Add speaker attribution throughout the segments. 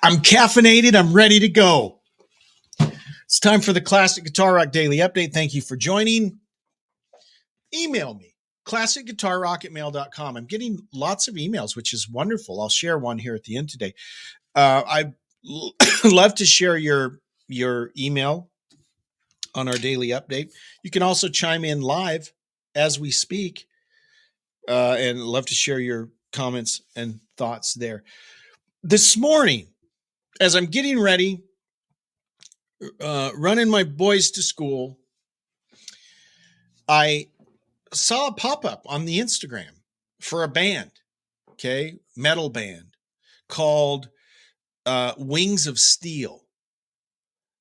Speaker 1: I'm caffeinated. I'm ready to go. It's time for the Classic Guitar Rock Daily Update. Thank you for joining. Email me, classicguitarrock@mail.com. I'm getting lots of emails, which is wonderful. I'll share one here at the end today. I love to share your email on our daily update. You can also chime in live as we speak, and love to share your comments and thoughts there. This morning, as I'm getting ready, running my boys to school, I saw a pop-up on the Instagram for a band, okay, metal band called Wings of Steel.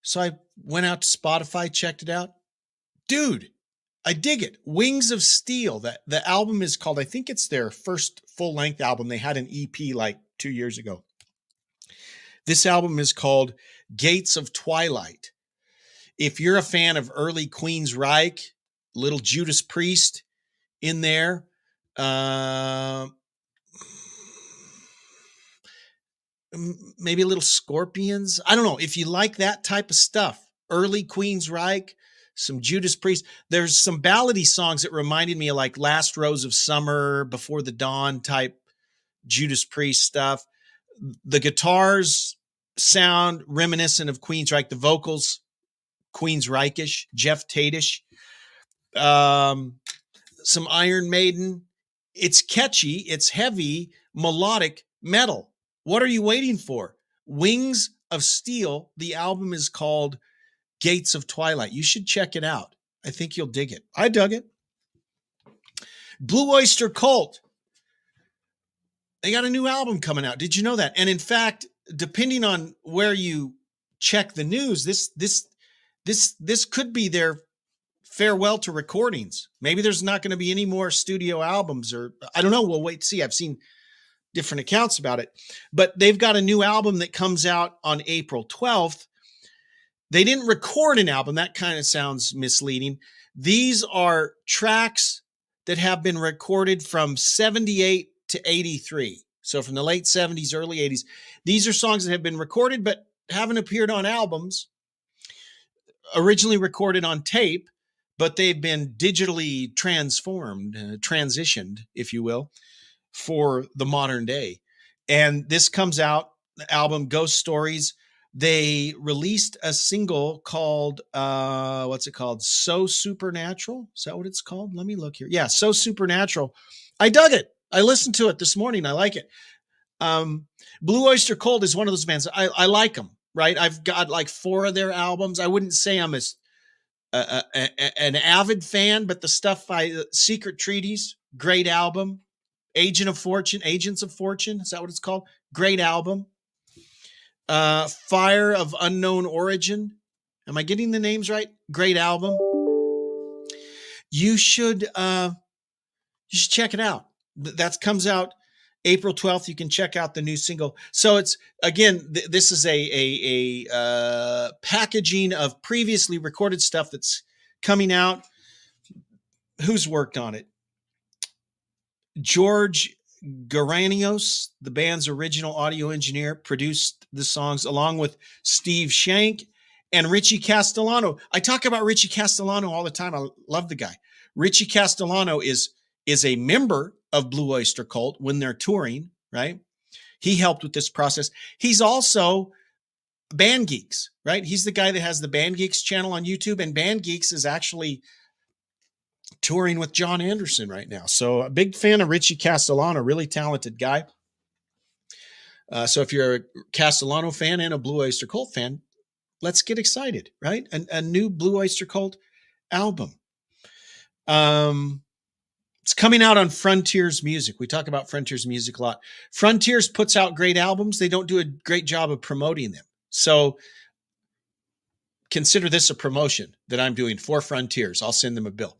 Speaker 1: So I went out to Spotify, checked it out. Dude, I dig it. Wings of Steel. The album is called, I think it's their first full-length album. They had an EP like 2 years ago. This album is called Gates of Twilight. If you're a fan of early Queensryche, little Judas Priest in there, maybe a little Scorpions. I don't know. If you like that type of stuff, early Queensryche, some Judas Priest. There's some ballady songs that reminded me of like Last Rose of Summer, Before the Dawn type Judas Priest stuff. The guitars sound reminiscent of Queensryche. The vocals, Queensryche-ish, Jeff Tate-ish. Some Iron Maiden. It's catchy. It's heavy, melodic metal. What are you waiting for? Wings of Steel. The album is called Gates of Twilight. You should check it out. I think you'll dig it. I dug it. Blue Oyster Cult. They got a new album coming out. Did you know that? And in fact, depending on where you check the news, this could be their farewell to recordings. Maybe there's not going to be any more studio albums, or I don't know. We'll wait to see. I've seen different accounts about it, but they've got a new album that comes out on April 12th. They didn't record an album. That kind of sounds misleading. These are tracks that have been recorded from 78 to 83. So from the late 70s, early 80s. These are songs that have been recorded but haven't appeared on albums. Originally recorded on tape, but they've been digitally transformed, transitioned, if you will, for the modern day. And this comes out, the album Ghost Stories. They released a single called, what's it called? So Supernatural. Is that what it's called? Let me look here. Yeah, So Supernatural. I dug it. I listened to it this morning. I like it. Blue Oyster Cult is one of those bands. I like them, right? I've got like 4 of their albums. I wouldn't say I'm an avid fan, but the stuff Secret Treaties, great album. Agents of Fortune, is that what it's called? Great album. Fire of Unknown Origin. Am I getting the names right? Great album. You should check it out. That comes out April 12th. You can check out the new single. So it's, again, this is a packaging of previously recorded stuff that's coming out. Who's worked on it? George Garanios, the band's original audio engineer, produced the songs along with Steve Shank and Richie Castellano. I talk about Richie Castellano all the time. I love the guy. Richie Castellano is a member of Blue Oyster Cult when they're touring, right? He helped with this process. He's also Band Geeks, right? He's the guy that has the Band Geeks channel on YouTube, and Band Geeks is actually touring with John Anderson right now. So a big fan of Richie Castellano, really talented guy. So if you're a Castellano fan and a Blue Oyster Cult fan, let's get excited, right? A new Blue Oyster Cult album. It's coming out on Frontiers Music. We talk about Frontiers Music a lot. Frontiers puts out great albums. They don't do a great job of promoting them. So consider this a promotion that I'm doing for Frontiers. I'll send them a bill.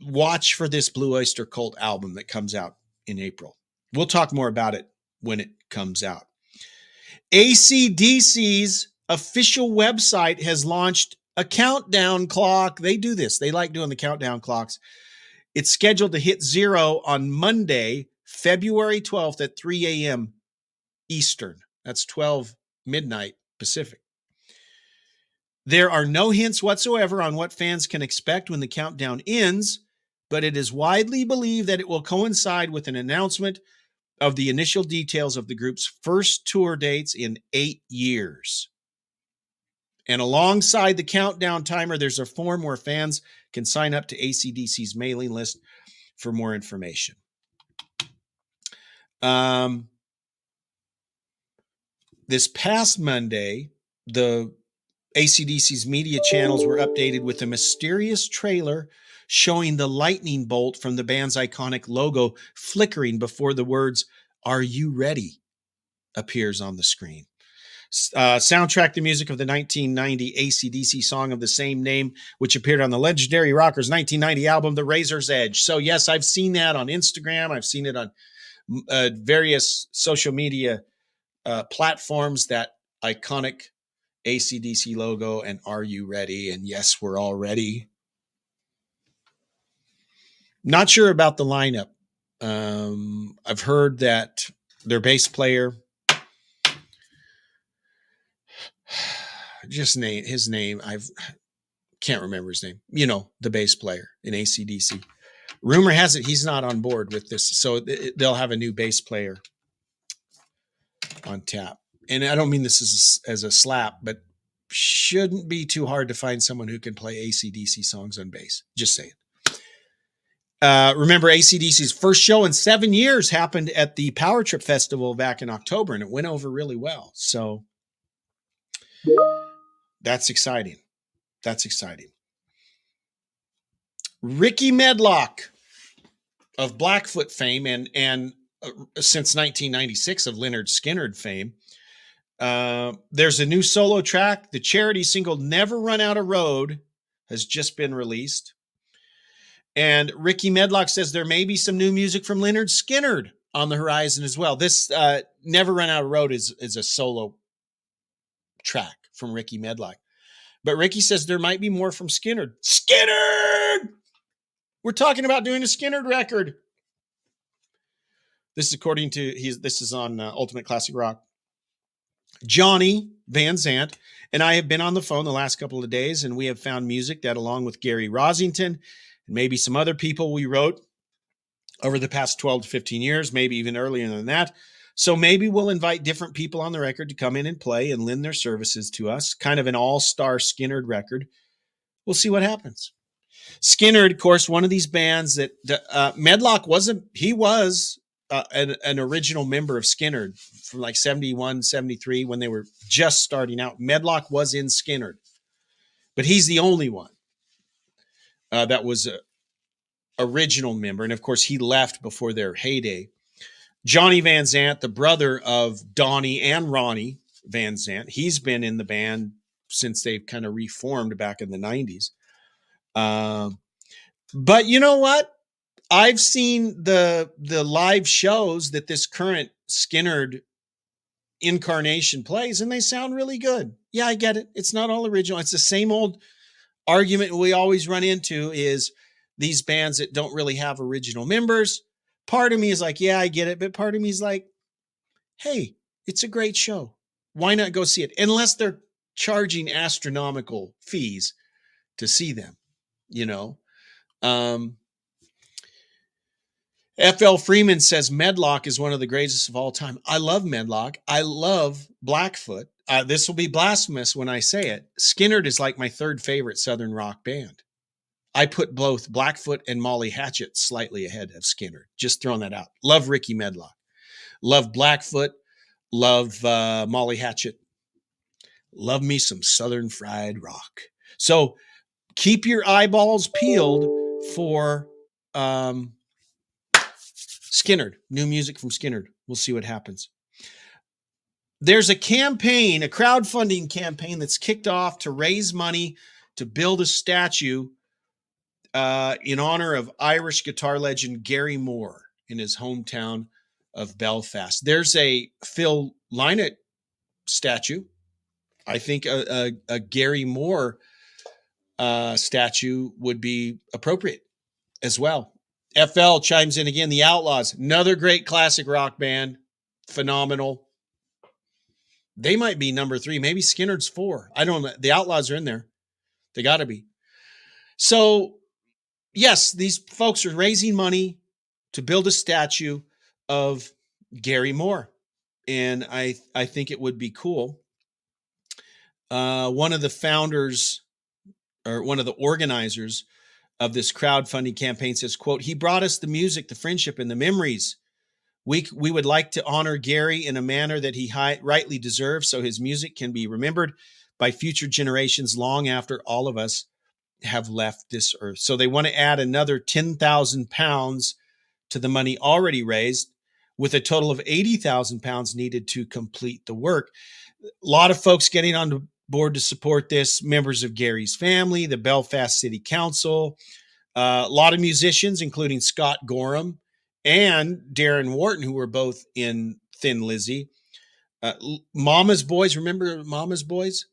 Speaker 1: Watch for this Blue Oyster Cult album that comes out in April. We'll talk more about it when it comes out. AC/DC's official website has launched a countdown clock. They do this. They like doing the countdown clocks. It's scheduled to hit 0 on Monday, February 12th at 3 a.m. Eastern. That's 12 midnight Pacific. There are no hints whatsoever on what fans can expect when the countdown ends, but it is widely believed that it will coincide with an announcement of the initial details of the group's first tour dates in 8 years. And alongside the countdown timer, there's a form where fans can sign up to AC/DC's mailing list for more information. This past Monday, the AC/DC's media channels were updated with a mysterious trailer showing the lightning bolt from the band's iconic logo flickering before the words, "Are you ready?" appears on the screen. Soundtrack the music of the 1990 AC/DC song of the same name, which appeared on the legendary Rockers' 1990 album, The Razor's Edge. So yes, I've seen that on Instagram. I've seen it on various social media platforms, that iconic AC/DC logo and "Are you ready?" And yes, we're all ready. Not sure about the lineup. I've heard that their bass player, his name, I can't remember his name. You know, the bass player in AC/DC. Rumor has it he's not on board with this, so they'll have a new bass player on tap. And I don't mean this as a slap, but shouldn't be too hard to find someone who can play AC/DC songs on bass. Just saying. Remember, AC/DC's first show in 7 years happened at the Power Trip Festival back in October, and it went over really well. So that's exciting. That's exciting. Ricky Medlock of Blackfoot fame and since 1996 of Lynyrd Skynyrd fame. There's a new solo track. The charity single "Never Run Out of Road" has just been released. And Ricky Medlock says there may be some new music from Lynyrd Skynyrd on the horizon as well. This "Never Run Out of Road" is a solo track from Ricky Medlock. But Ricky says there might be more from Skynyrd. Skynyrd! We're talking about doing a Skynyrd record. This is according to this is on Ultimate Classic Rock. Johnny Van Zant and I have been on the phone the last couple of days, and we have found music that, along with Gary Rosington and maybe some other people we wrote over the past 12 to 15 years, maybe even earlier than that. So maybe we'll invite different people on the record to come in and play and lend their services to us. Kind of an all-star Skynyrd record. We'll see what happens. Skynyrd, of course, one of these bands that Medlock wasn't. He was an original member of Skynyrd from like 71, 73 when they were just starting out. Medlock was in Skynyrd, but he's the only one that was an original member. And of course, he left before their heyday. Johnny Van Zant, the brother of Donnie and Ronnie Van Zant, he's been in the band since they've kind of reformed back in the 90s. But you know what? I've seen the live shows that this current Skynyrd incarnation plays, and they sound really good. Yeah, I get it. It's not all original. It's the same old argument we always run into, is these bands that don't really have original members. Part of me is like, yeah, I get it. But part of me is like, hey, it's a great show. Why not go see it? Unless they're charging astronomical fees to see them, you know. F.L. Freeman says Medlock is one of the greatest of all time. I love Medlock. I love Blackfoot. This will be blasphemous when I say it. Skynyrd is like my third favorite Southern rock band. I put both Blackfoot and Molly Hatchet slightly ahead of Skynyrd. Just throwing that out. Love Ricky Medlock. Love Blackfoot. Love Molly Hatchet. Love me some Southern fried rock. So keep your eyeballs peeled for Skynyrd. New music from Skynyrd. We'll see what happens. There's a campaign, a crowdfunding campaign that's kicked off to raise money to build a statue in honor of Irish guitar legend Gary Moore in his hometown of Belfast. There's a Phil Lynott statue. I think a Gary Moore statue would be appropriate as well. FL chimes in again. The Outlaws, another great classic rock band. Phenomenal. They might be number 3. Maybe Skinner's 4. I don't know. The Outlaws are in there. They got to be. So, yes, these folks are raising money to build a statue of Gary Moore. And I think it would be cool. One of the founders, or one of the organizers of this crowdfunding campaign, says, quote, "He brought us the music, the friendship, and the memories. We would like to honor Gary in a manner that he rightly deserves, so his music can be remembered by future generations long after all of us have left this earth." So they want to add another 10,000 pounds to the money already raised, with a total of 80,000 pounds needed to complete the work. A lot of folks getting on board to support this: members of Gary's family, the Belfast City Council, a lot of musicians, including Scott Gorham and Darren Wharton, who were both in Thin Lizzy. Mama's Boys, remember Mama's Boys?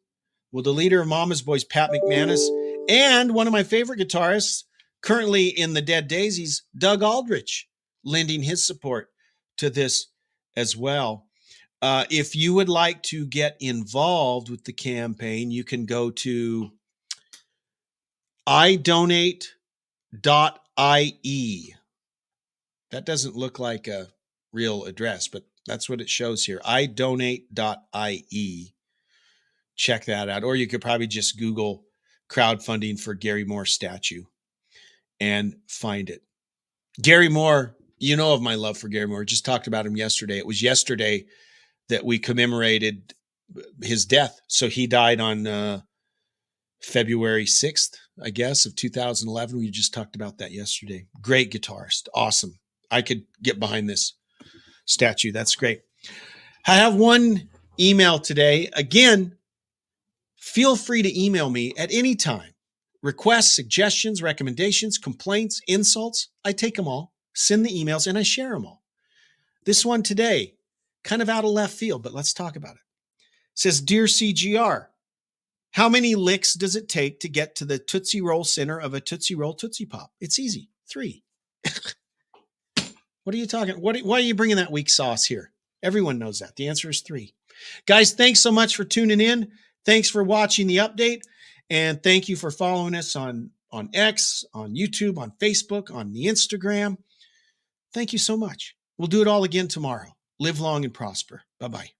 Speaker 1: Well, the leader of Mama's Boys, Pat McManus, and one of my favorite guitarists, currently in the Dead Daisies, Doug Aldrich, lending his support to this as well. If you would like to get involved with the campaign, you can go to idonate.ie. That doesn't look like a real address, but that's what it shows here. idonate.ie. Check that out. Or you could probably just Google crowdfunding for Gary Moore statue and find it. Gary Moore, you know of my love for Gary Moore. Just talked about him yesterday. It was yesterday that we commemorated his death. So he died on February 6th, I guess, of 2011. We just talked about that yesterday. Great guitarist. Awesome. I could get behind this statue. That's great. I have one email today. Again, feel free to email me at any time. Requests, suggestions, recommendations, complaints, insults. I take them all, send the emails, and I share them all. This one today, kind of out of left field, but let's talk about it. It says, "Dear CGR, how many licks does it take to get to the Tootsie Roll center of a Tootsie Roll Tootsie Pop? It's easy. 3. What are you talking? Why are you bringing that weak sauce here? Everyone knows that. The answer is 3. Guys, thanks so much for tuning in. Thanks for watching the update. And thank you for following us on X, on YouTube, on Facebook, on the Instagram. Thank you so much. We'll do it all again tomorrow. Live long and prosper. Bye-bye.